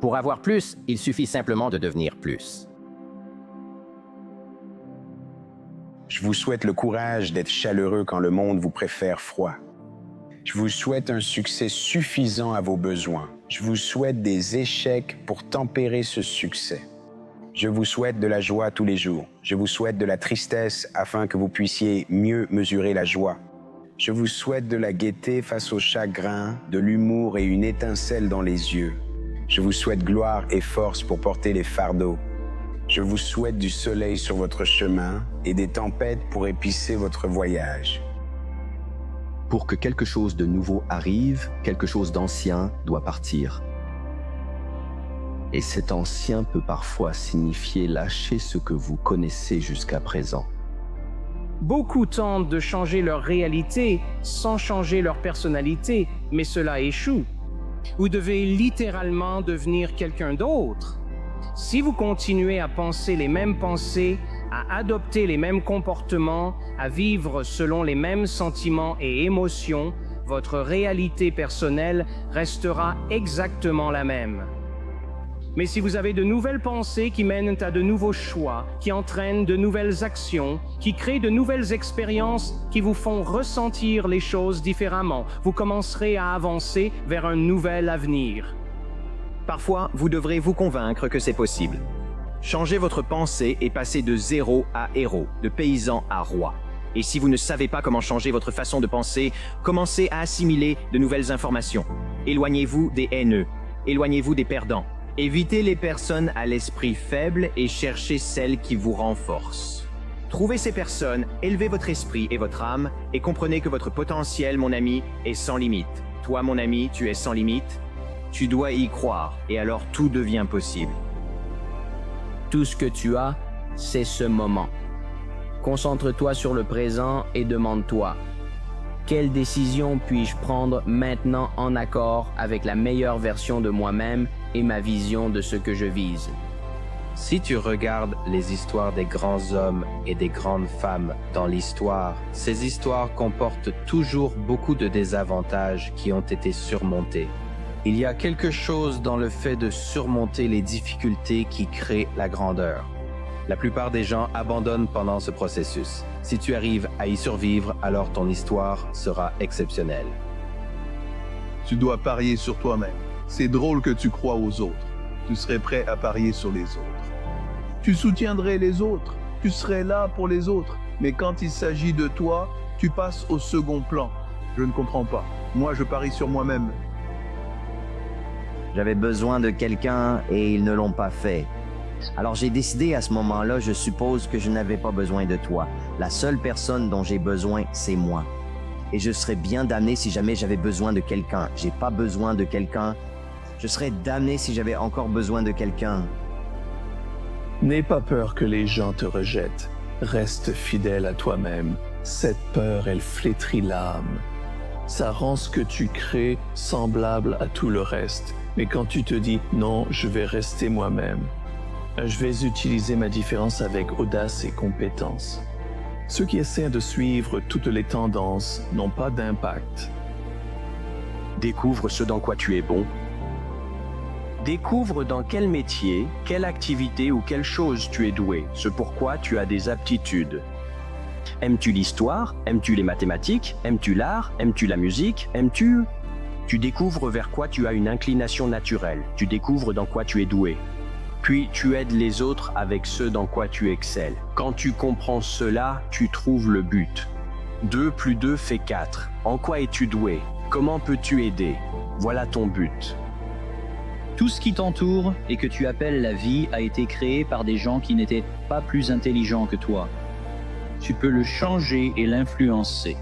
Pour avoir plus, il suffit simplement de devenir plus. Je vous souhaite le courage d'être chaleureux quand le monde vous préfère froid. Je vous souhaite un succès suffisant à vos besoins. Je vous souhaite des échecs pour tempérer ce succès. Je vous souhaite de la joie tous les jours. Je vous souhaite de la tristesse afin que vous puissiez mieux mesurer la joie. Je vous souhaite de la gaieté face au chagrin, de l'humour et une étincelle dans les yeux. Je vous souhaite gloire et force pour porter les fardeaux. Je vous souhaite du soleil sur votre chemin et des tempêtes pour épicer votre voyage. Pour que quelque chose de nouveau arrive, quelque chose d'ancien doit partir. Et cet ancien peut parfois signifier lâcher ce que vous connaissez jusqu'à présent. Beaucoup tentent de changer leur réalité sans changer leur personnalité, mais cela échoue. Vous devez littéralement devenir quelqu'un d'autre. Si vous continuez à penser les mêmes pensées, à adopter les mêmes comportements, à vivre selon les mêmes sentiments et émotions, votre réalité personnelle restera exactement la même. Mais si vous avez de nouvelles pensées qui mènent à de nouveaux choix, qui entraînent de nouvelles actions, qui créent de nouvelles expériences, qui vous font ressentir les choses différemment, vous commencerez à avancer vers un nouvel avenir. Parfois, vous devrez vous convaincre que c'est possible. Changez votre pensée et passez de zéro à héros, de paysan à roi. Et si vous ne savez pas comment changer votre façon de penser, commencez à assimiler de nouvelles informations. Éloignez-vous des haineux, éloignez-vous des perdants. Évitez les personnes à l'esprit faible et cherchez celles qui vous renforcent. Trouvez ces personnes, élevez votre esprit et votre âme et comprenez que votre potentiel, mon ami, est sans limite. Toi, mon ami, tu es sans limite. Tu dois y croire et alors tout devient possible. Tout ce que tu as, c'est ce moment. Concentre-toi sur le présent et demande-toi, quelle décision puis-je prendre maintenant en accord avec la meilleure version de moi-même et ma vision de ce que je vise? Si tu regardes les histoires des grands hommes et des grandes femmes dans l'histoire, ces histoires comportent toujours beaucoup de désavantages qui ont été surmontés. Il y a quelque chose dans le fait de surmonter les difficultés qui crée la grandeur. La plupart des gens abandonnent pendant ce processus. Si tu arrives à y survivre, alors ton histoire sera exceptionnelle. Tu dois parier sur toi-même. C'est drôle que tu crois aux autres. Tu serais prêt à parier sur les autres. Tu soutiendrais les autres. Tu serais là pour les autres. Mais quand il s'agit de toi, tu passes au second plan. Je ne comprends pas. Moi, je parie sur moi-même. J'avais besoin de quelqu'un et ils ne l'ont pas fait. Alors j'ai décidé à ce moment-là, je suppose que je n'avais pas besoin de toi. La seule personne dont j'ai besoin, c'est moi. et je serais bien damné si jamais j'avais besoin de quelqu'un. J'ai pas besoin de quelqu'un. Je serais damné si j'avais encore besoin de quelqu'un. N'aie pas peur que les gens te rejettent. Reste fidèle à toi-même. Cette peur, elle flétrit l'âme. Ça rend ce que tu crées semblable à tout le reste. Mais quand tu te dis « Non, je vais rester moi-même. Je vais utiliser ma différence avec audace et compétence. » Ceux qui essaient de suivre toutes les tendances n'ont pas d'impact. Découvre ce dans quoi tu es bon. Découvre dans quel métier, quelle activité ou quelle chose tu es doué, ce pourquoi tu as des aptitudes. Aimes-tu l'histoire? Aimes-tu les mathématiques? Aimes-tu l'art? Aimes-tu la musique? Aimes-tu... Tu découvres vers quoi tu as une inclination naturelle. Tu découvres dans quoi tu es doué. Puis tu aides les autres avec ce dans quoi tu excelles. Quand tu comprends cela, tu trouves le but. 2 + 2 fait 4. En quoi es-tu doué? Comment peux-tu aider? Voilà ton but. Tout ce qui t'entoure et que tu appelles la vie a été créé par des gens qui n'étaient pas plus intelligents que toi. Tu peux le changer et l'influencer.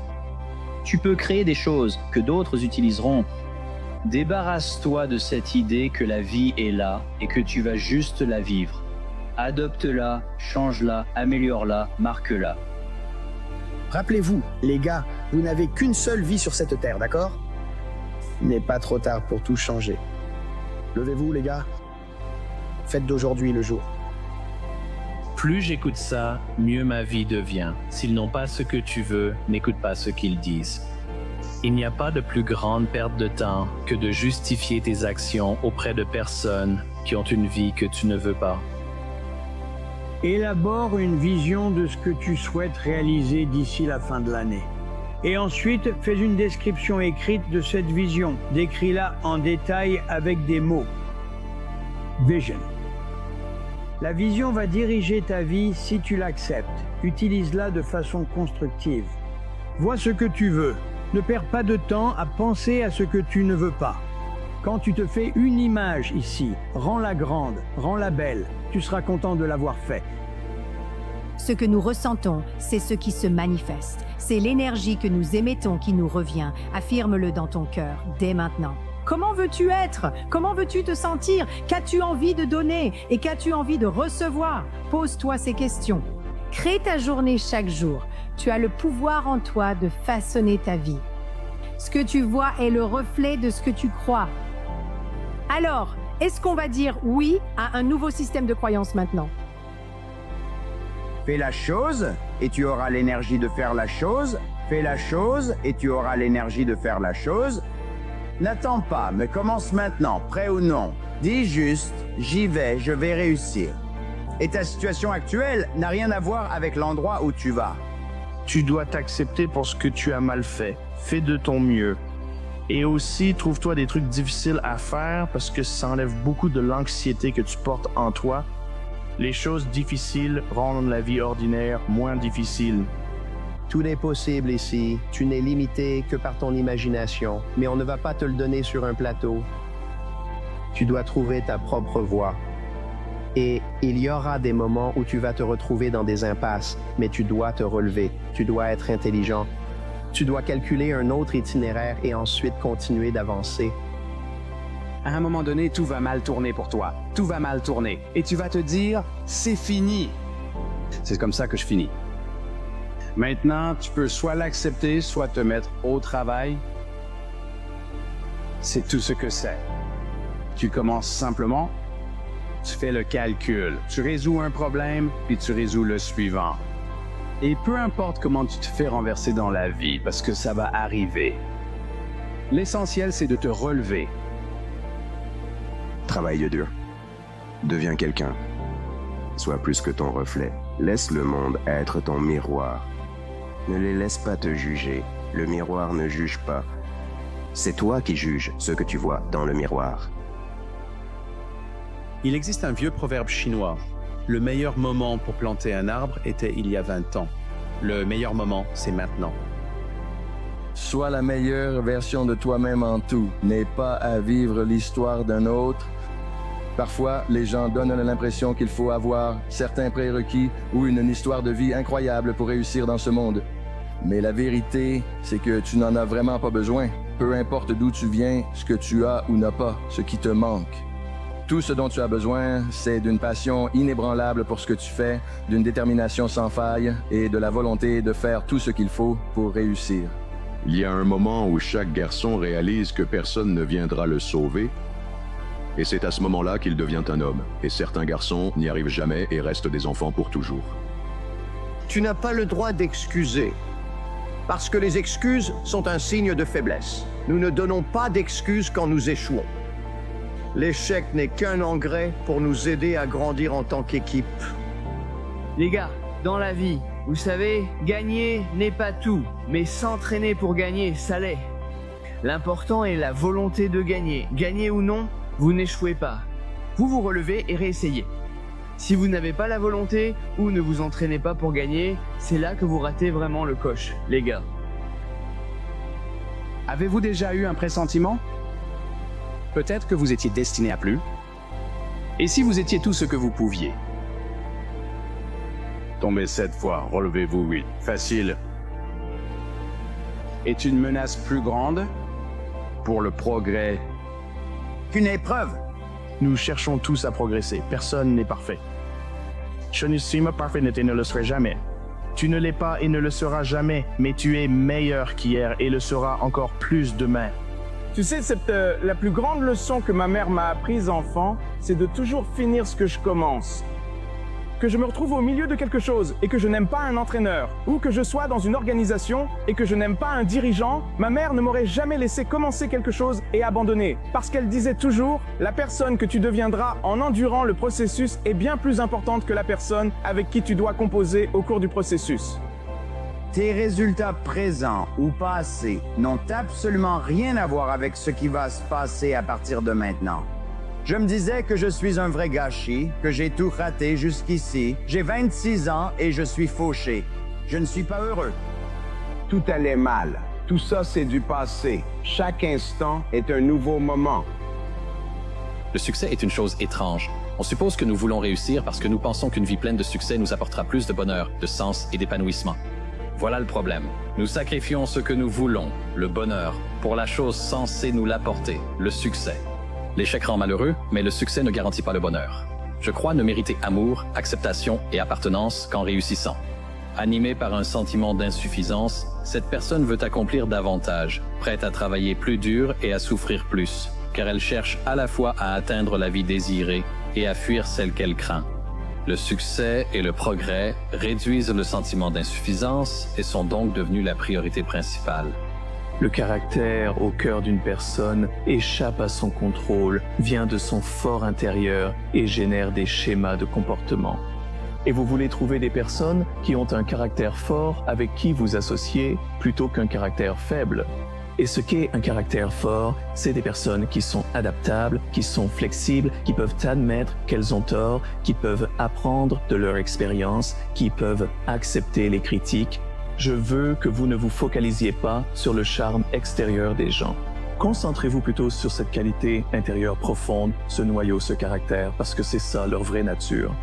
Tu peux créer des choses que d'autres utiliseront. Débarrasse-toi de cette idée que la vie est là et que tu vas juste la vivre. Adopte-la, change-la, améliore-la, marque-la. Rappelez-vous, les gars, vous n'avez qu'une seule vie sur cette terre, d'accord? Il n'est pas trop tard pour tout changer. Levez-vous, les gars. Faites d'aujourd'hui le jour. Plus j'écoute ça, mieux ma vie devient. S'ils n'ont pas ce que tu veux, n'écoute pas ce qu'ils disent. Il n'y a pas de plus grande perte de temps que de justifier tes actions auprès de personnes qui ont une vie que tu ne veux pas. Élabore une vision de ce que tu souhaites réaliser d'ici la fin de l'année. Et ensuite, fais une description écrite de cette vision. Décris-la en détail avec des mots. Vision. La vision va diriger ta vie si tu l'acceptes. Utilise-la de façon constructive. Vois ce que tu veux. Ne perds pas de temps à penser à ce que tu ne veux pas. Quand tu te fais une image ici, rends-la grande, rends-la belle. Tu seras content de l'avoir fait. Ce que nous ressentons, c'est ce qui se manifeste. C'est l'énergie que nous émettons qui nous revient. Affirme-le dans ton cœur, dès maintenant. Comment veux-tu être? Comment veux-tu te sentir? Qu'as-tu envie de donner? Et qu'as-tu envie de recevoir? Pose-toi ces questions. Crée ta journée chaque jour. Tu as le pouvoir en toi de façonner ta vie. Ce que tu vois est le reflet de ce que tu crois. Alors, est-ce qu'on va dire oui à un nouveau système de croyance maintenant? Fais la chose et tu auras l'énergie de faire la chose. Fais la chose et tu auras l'énergie de faire la chose. N'attends pas, mais commence maintenant, prêt ou non. Dis juste, j'y vais, je vais réussir. Et ta situation actuelle n'a rien à voir avec l'endroit où tu vas. Tu dois t'accepter pour ce que tu as mal fait. Fais de ton mieux. Et aussi, trouve-toi des trucs difficiles à faire parce que ça enlève beaucoup de l'anxiété que tu portes en toi. Les choses difficiles rendent la vie ordinaire moins difficile. Tout est possible ici. Tu n'es limité que par ton imagination, mais on ne va pas te le donner sur un plateau. Tu dois trouver ta propre voie. Et il y aura des moments où tu vas te retrouver dans des impasses, mais tu dois te relever. Tu dois être intelligent. Tu dois calculer un autre itinéraire et ensuite continuer d'avancer. À un moment donné, tout va mal tourner pour toi. Tout va mal tourner. Et tu vas te dire, c'est fini. C'est comme ça que je finis. Maintenant, tu peux soit l'accepter, soit te mettre au travail. C'est tout ce que c'est. Tu commences simplement, tu fais le calcul, tu résous un problème, puis tu résous le suivant. Et peu importe comment tu te fais renverser dans la vie, parce que ça va arriver. L'essentiel, c'est de te relever. Travaille dur. Deviens quelqu'un. Sois plus que ton reflet. Laisse le monde être ton miroir. Ne les laisse pas te juger. Le miroir ne juge pas. C'est toi qui juges ce que tu vois dans le miroir. Il existe un vieux proverbe chinois. Le meilleur moment pour planter un arbre était il y a 20 ans. Le meilleur moment, c'est maintenant. Sois la meilleure version de toi-même en tout. N'aie pas à vivre l'histoire d'un autre. Parfois, les gens donnent l'impression qu'il faut avoir certains prérequis ou une histoire de vie incroyable pour réussir dans ce monde. Mais la vérité, c'est que tu n'en as vraiment pas besoin. Peu importe d'où tu viens, ce que tu as ou n'as pas, ce qui te manque. Tout ce dont tu as besoin, c'est d'une passion inébranlable pour ce que tu fais, d'une détermination sans faille et de la volonté de faire tout ce qu'il faut pour réussir. Il y a un moment où chaque garçon réalise que personne ne viendra le sauver, et c'est à ce moment-là qu'il devient un homme. Et certains garçons n'y arrivent jamais et restent des enfants pour toujours. Tu n'as pas le droit d'excuser, parce que les excuses sont un signe de faiblesse. Nous ne donnons pas d'excuses quand nous échouons. L'échec n'est qu'un engrais pour nous aider à grandir en tant qu'équipe. Les gars, dans la vie, vous savez, gagner n'est pas tout, mais s'entraîner pour gagner, ça l'est. L'important est la volonté de gagner. Gagner ou non, vous n'échouez pas. Vous vous relevez et réessayez. Si vous n'avez pas la volonté ou ne vous entraînez pas pour gagner, c'est là que vous ratez vraiment le coche, les gars. Avez-vous déjà eu un pressentiment? Peut-être que vous étiez destiné à plus. Et si vous étiez tout ce que vous pouviez? Tombez 7 fois, relevez-vous 8. Facile. Est une menace plus grande pour le progrès? Qu'une épreuve. Nous cherchons tous à progresser. Personne n'est parfait. Je ne suis pas parfait et ne le serai jamais. Tu ne l'es pas et ne le seras jamais, mais tu es meilleur qu'hier et le seras encore plus demain. Tu sais, la plus grande leçon que ma mère m'a apprise enfant, c'est de toujours finir ce que je commence. Que je me retrouve au milieu de quelque chose et que je n'aime pas un entraîneur, ou que je sois dans une organisation et que je n'aime pas un dirigeant, ma mère ne m'aurait jamais laissé commencer quelque chose et abandonner. Parce qu'elle disait toujours, la personne que tu deviendras en endurant le processus est bien plus importante que la personne avec qui tu dois composer au cours du processus. Tes résultats présents ou passés n'ont absolument rien à voir avec ce qui va se passer à partir de maintenant. Je me disais que je suis un vrai gâchis, que j'ai tout raté jusqu'ici. J'ai 26 ans et je suis fauché. Je ne suis pas heureux. Tout allait mal. Tout ça, c'est du passé. Chaque instant est un nouveau moment. Le succès est une chose étrange. On suppose que nous voulons réussir parce que nous pensons qu'une vie pleine de succès nous apportera plus de bonheur, de sens et d'épanouissement. Voilà le problème. Nous sacrifions ce que nous voulons, le bonheur, pour la chose censée nous l'apporter, le succès. L'échec rend malheureux, mais le succès ne garantit pas le bonheur. Je crois ne mériter amour, acceptation et appartenance qu'en réussissant. Animée par un sentiment d'insuffisance, cette personne veut accomplir davantage, prête à travailler plus dur et à souffrir plus, car elle cherche à la fois à atteindre la vie désirée et à fuir celle qu'elle craint. Le succès et le progrès réduisent le sentiment d'insuffisance et sont donc devenus la priorité principale. Le caractère au cœur d'une personne échappe à son contrôle, vient de son fort intérieur et génère des schémas de comportement. Et vous voulez trouver des personnes qui ont un caractère fort avec qui vous associer plutôt qu'un caractère faible. Et ce qu'est un caractère fort, c'est des personnes qui sont adaptables, qui sont flexibles, qui peuvent admettre qu'elles ont tort, qui peuvent apprendre de leur expérience, qui peuvent accepter les critiques. Je veux que vous ne vous focalisiez pas sur le charme extérieur des gens. Concentrez-vous plutôt sur cette qualité intérieure profonde, ce noyau, ce caractère, parce que c'est ça leur vraie nature.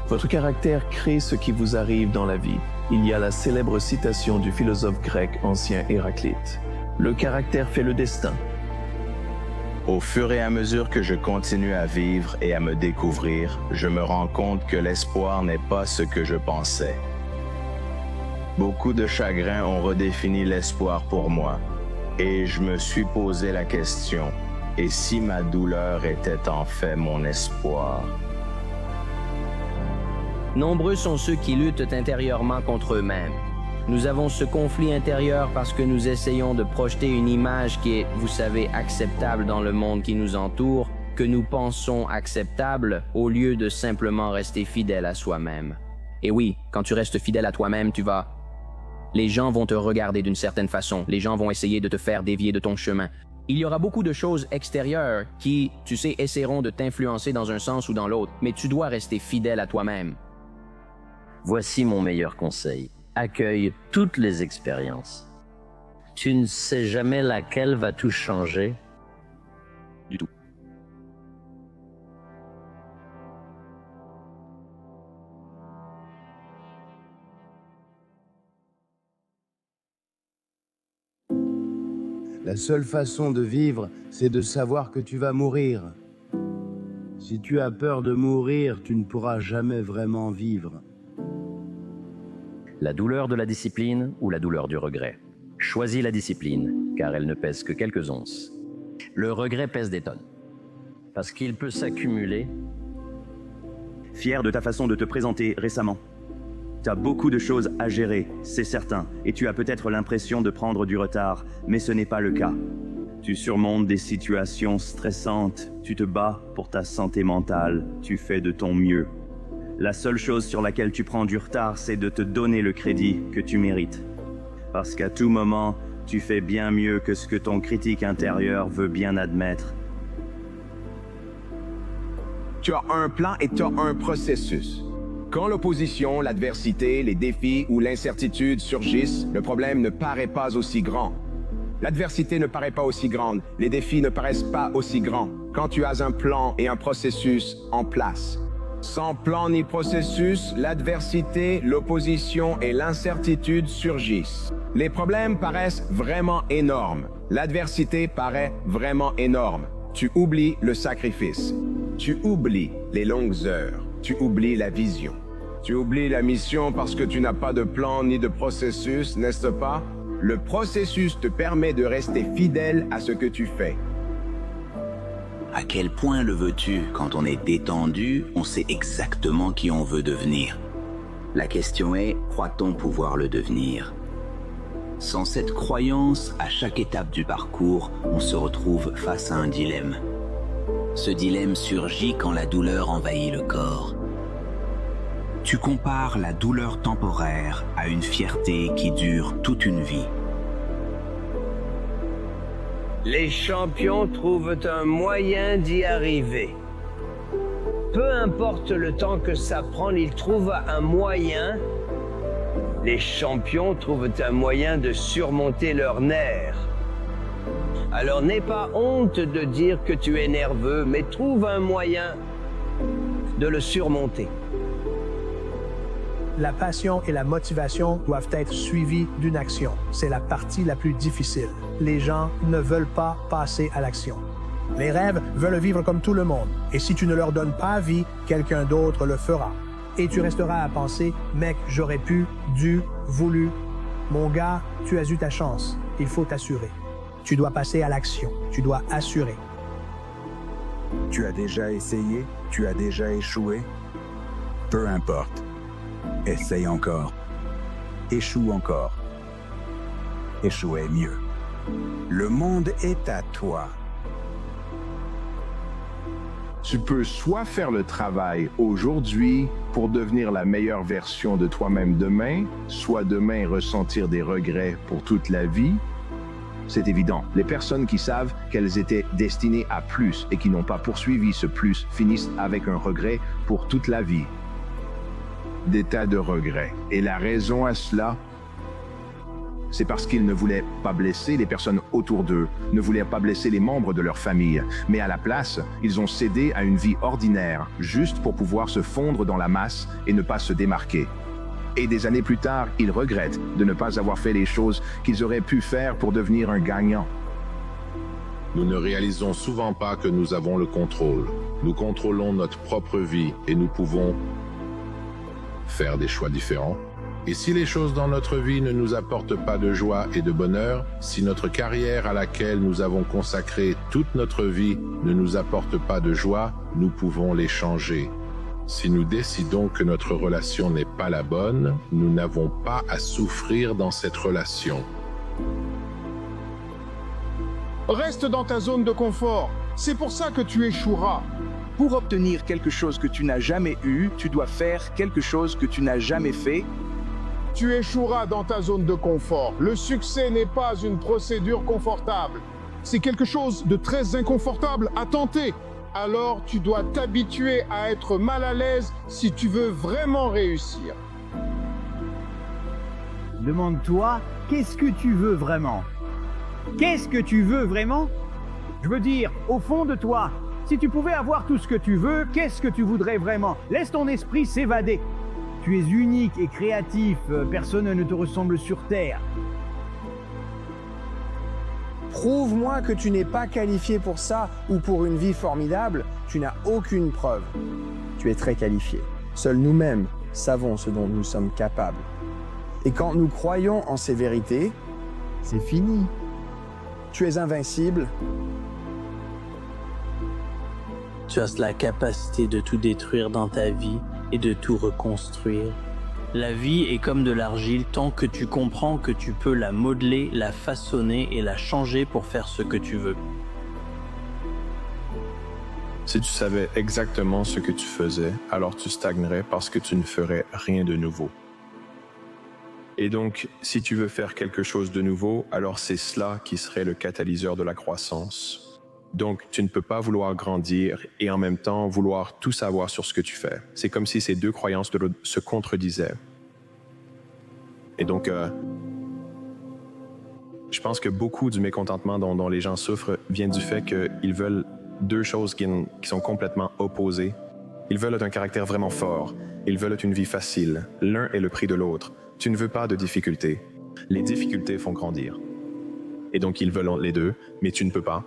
Votre caractère crée ce qui vous arrive dans la vie. Il y a la célèbre citation du philosophe grec ancien Héraclite. Le caractère fait le destin. Au fur et à mesure que je continue à vivre et à me découvrir, je me rends compte que l'espoir n'est pas ce que je pensais. Beaucoup de chagrins ont redéfini l'espoir pour moi, et je me suis posé la question, et si ma douleur était en fait mon espoir? Nombreux sont ceux qui luttent intérieurement contre eux-mêmes. Nous avons ce conflit intérieur parce que nous essayons de projeter une image qui est, vous savez, acceptable dans le monde qui nous entoure, que nous pensons acceptable, au lieu de simplement rester fidèle à soi-même. Et oui, quand tu restes fidèle à toi-même, les gens vont te regarder d'une certaine façon, les gens vont essayer de te faire dévier de ton chemin. Il y aura beaucoup de choses extérieures qui, tu sais, essaieront de t'influencer dans un sens ou dans l'autre, mais tu dois rester fidèle à toi-même. Voici mon meilleur conseil. Accueille toutes les expériences. Tu ne sais jamais laquelle va tout changer. Du tout. La seule façon de vivre, c'est de savoir que tu vas mourir. Si tu as peur de mourir, tu ne pourras jamais vraiment vivre. La douleur de la discipline ou la douleur du regret? Choisis la discipline, car elle ne pèse que quelques onces. Le regret pèse des tonnes, parce qu'il peut s'accumuler. Fier de ta façon de te présenter récemment. Tu as beaucoup de choses à gérer, c'est certain, et tu as peut-être l'impression de prendre du retard, mais ce n'est pas le cas. Tu surmontes des situations stressantes, tu te bats pour ta santé mentale, tu fais de ton mieux. La seule chose sur laquelle tu prends du retard, c'est de te donner le crédit que tu mérites. Parce qu'à tout moment, tu fais bien mieux que ce que ton critique intérieur veut bien admettre. Tu as un plan et tu as un processus. Quand l'opposition, l'adversité, les défis ou l'incertitude surgissent, le problème ne paraît pas aussi grand. L'adversité ne paraît pas aussi grande, les défis ne paraissent pas aussi grands. Quand tu as un plan et un processus en place. Sans plan ni processus, l'adversité, l'opposition et l'incertitude surgissent. Les problèmes paraissent vraiment énormes. L'adversité paraît vraiment énorme. Tu oublies le sacrifice. Tu oublies les longues heures. Tu oublies la vision. Tu oublies la mission parce que tu n'as pas de plan ni de processus, n'est-ce pas? Le processus te permet de rester fidèle à ce que tu fais. À quel point le veux-tu? Quand on est détendu, on sait exactement qui on veut devenir. La question est, croit-on pouvoir le devenir? Sans cette croyance, à chaque étape du parcours, on se retrouve face à un dilemme. Ce dilemme surgit quand la douleur envahit le corps. Tu compares la douleur temporaire à une fierté qui dure toute une vie. Les champions trouvent un moyen d'y arriver. Peu importe le temps que ça prend, ils trouvent un moyen. Les champions trouvent un moyen de surmonter leurs nerfs. Alors n'aie pas honte de dire que tu es nerveux, mais trouve un moyen de le surmonter. La passion et la motivation doivent être suivies d'une action. C'est la partie la plus difficile. Les gens ne veulent pas passer à l'action. Les rêves veulent vivre comme tout le monde. Et si tu ne leur donnes pas vie, quelqu'un d'autre le fera. Et tu resteras à penser, mec, j'aurais pu, dû, voulu. Mon gars, tu as eu ta chance. Il faut t'assurer. Tu dois passer à l'action. Tu dois assurer. Tu as déjà essayé? Tu as déjà échoué? Peu importe. Essaye encore. Échoue encore. Échouer mieux. Le monde est à toi. Tu peux soit faire le travail aujourd'hui pour devenir la meilleure version de toi-même demain, soit demain ressentir des regrets pour toute la vie. C'est évident, les personnes qui savent qu'elles étaient destinées à plus et qui n'ont pas poursuivi ce plus finissent avec un regret pour toute la vie. Des tas de regrets. Et la raison à cela, c'est parce qu'ils ne voulaient pas blesser les personnes autour d'eux, ne voulaient pas blesser les membres de leur famille, mais à la place, ils ont cédé à une vie ordinaire, juste pour pouvoir se fondre dans la masse et ne pas se démarquer. Et des années plus tard, ils regrettent de ne pas avoir fait les choses qu'ils auraient pu faire pour devenir un gagnant. Nous ne réalisons souvent pas que nous avons le contrôle. Nous contrôlons notre propre vie et nous pouvons faire des choix différents. Et si les choses dans notre vie ne nous apportent pas de joie et de bonheur, si notre carrière à laquelle nous avons consacré toute notre vie ne nous apporte pas de joie, nous pouvons les changer. Si nous décidons que notre relation n'est pas la bonne, nous n'avons pas à souffrir dans cette relation. Reste dans ta zone de confort. C'est pour ça que tu échoueras. Pour obtenir quelque chose que tu n'as jamais eu, tu dois faire quelque chose que tu n'as jamais fait. Tu échoueras dans ta zone de confort. Le succès n'est pas une procédure confortable. C'est quelque chose de très inconfortable à tenter. Alors tu dois t'habituer à être mal à l'aise si tu veux vraiment réussir. Demande-toi, qu'est-ce que tu veux vraiment? Qu'est-ce que tu veux vraiment? Je veux dire, au fond de toi, si tu pouvais avoir tout ce que tu veux, qu'est-ce que tu voudrais vraiment? Laisse ton esprit s'évader. Tu es unique et créatif, personne ne te ressemble sur Terre. Prouve-moi que tu n'es pas qualifié pour ça ou pour une vie formidable, tu n'as aucune preuve. Tu es très qualifié. Seuls nous-mêmes savons ce dont nous sommes capables. Et quand nous croyons en ces vérités, c'est fini. Tu es invincible. Tu as la capacité de tout détruire dans ta vie et de tout reconstruire. La vie est comme de l'argile tant que tu comprends que tu peux la modeler, la façonner et la changer pour faire ce que tu veux. Si tu savais exactement ce que tu faisais, alors tu stagnerais parce que tu ne ferais rien de nouveau. Et donc, si tu veux faire quelque chose de nouveau, alors c'est cela qui serait le catalyseur de la croissance. Donc, tu ne peux pas vouloir grandir et en même temps vouloir tout savoir sur ce que tu fais. C'est comme si ces deux croyances se contredisaient. Et donc, je pense que beaucoup du mécontentement dont les gens souffrent vient du fait qu'ils veulent deux choses qui sont complètement opposées. Ils veulent un caractère vraiment fort. Ils veulent une vie facile. L'un est le prix de l'autre. Tu ne veux pas de difficultés. Les difficultés font grandir. Et donc, ils veulent les deux, mais tu ne peux pas.